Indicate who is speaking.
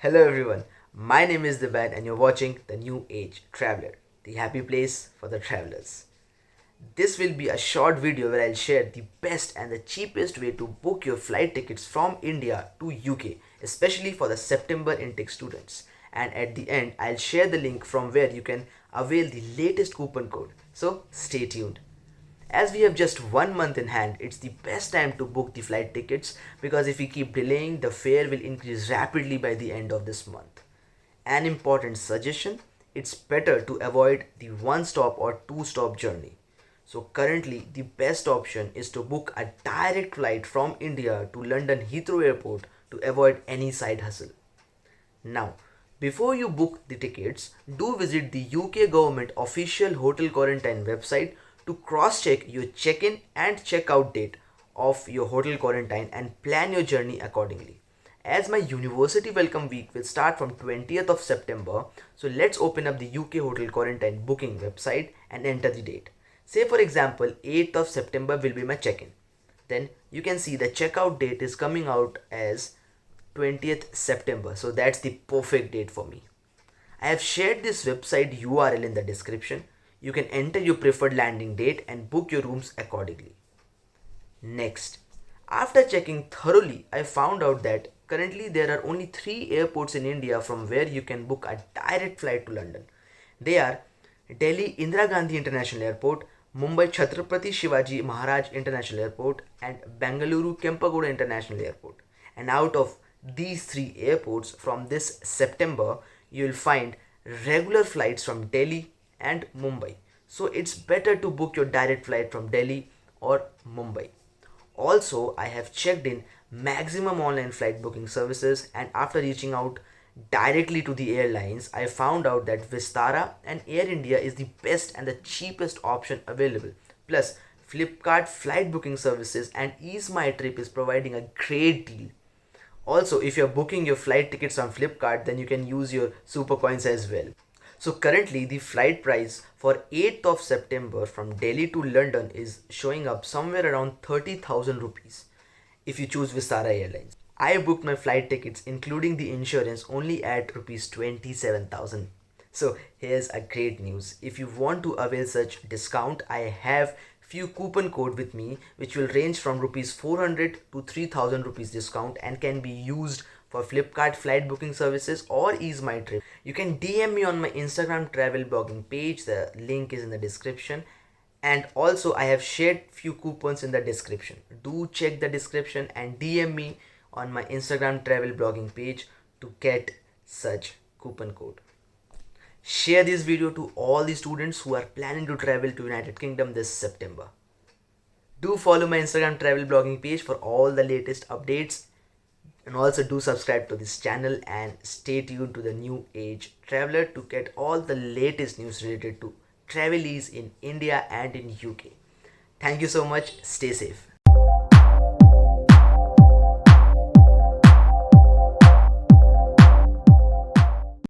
Speaker 1: Hello everyone, my name is Divan and you're watching The New Age Traveler, the happy place for the travelers. This will be a short video where I'll share the best and the cheapest way to book your flight tickets from India to UK, especially for the September intake students. And at the end, I'll share the link from where you can avail the latest coupon code. So stay tuned. As we have just 1 month in hand, it's the best time to book the flight tickets because if we keep delaying, the fare will increase rapidly by the end of this month. An important suggestion, it's better to avoid the one stop or two stop journey. So currently the best option is to book a direct flight from India to London Heathrow Airport to avoid any side hustle. Now, before you book the tickets, do visit the UK government official hotel quarantine website to cross check your check in and check out date of your hotel quarantine and plan your journey accordingly. As my university welcome week will start from 20th of September, so let's open up the UK hotel quarantine booking website and enter the date. Say for example, 8th of September will be my check-in. Then you can see the checkout date is coming out as 20th September. So that's the perfect date for me. I have shared this website URL in the description. You can enter your preferred landing date and book your rooms accordingly. Next, after checking thoroughly, I found out that currently there are only 3 airports in India from where you can book a direct flight to London. They are Delhi Indira Gandhi International Airport, Mumbai Chhatrapati Shivaji Maharaj International Airport, and Bengaluru Kempegowda International Airport. And out of these 3 airports, from this September, you will find regular flights from Delhi and Mumbai. So it's better to book your direct flight from Delhi or Mumbai. Also, I have checked in maximum online flight booking services, and after reaching out directly to the airlines, I found out that Vistara and Air India is the best and the cheapest option available. Plus, Flipkart flight booking services and Ease My Trip is providing a great deal. Also, if you're booking your flight tickets on Flipkart, then you can use your super coins as well. So currently the flight price for 8th of September from Delhi to London is showing up somewhere around 30,000 rupees if you choose Vistara Airlines. I booked my flight tickets including the insurance only at rupees 27,000. So here's a great news. If you want to avail such discount, I have few coupon code with me which will range from rupees 400 to 3000 rupees discount and can be used for Flipkart flight booking services or Ease My Trip. You can DM me on my Instagram travel blogging page. The link is in the description. And also I have shared few coupons in the description. Do check the description and DM me on my Instagram travel blogging page to get such coupon code. Share this video to all the students who are planning to travel to United Kingdom this September. Do follow my Instagram travel blogging page for all the latest updates, and also do subscribe to this channel and stay tuned to the New Age Traveler to get all the latest news related to travelers in India and in UK. Thank you so much. Stay safe.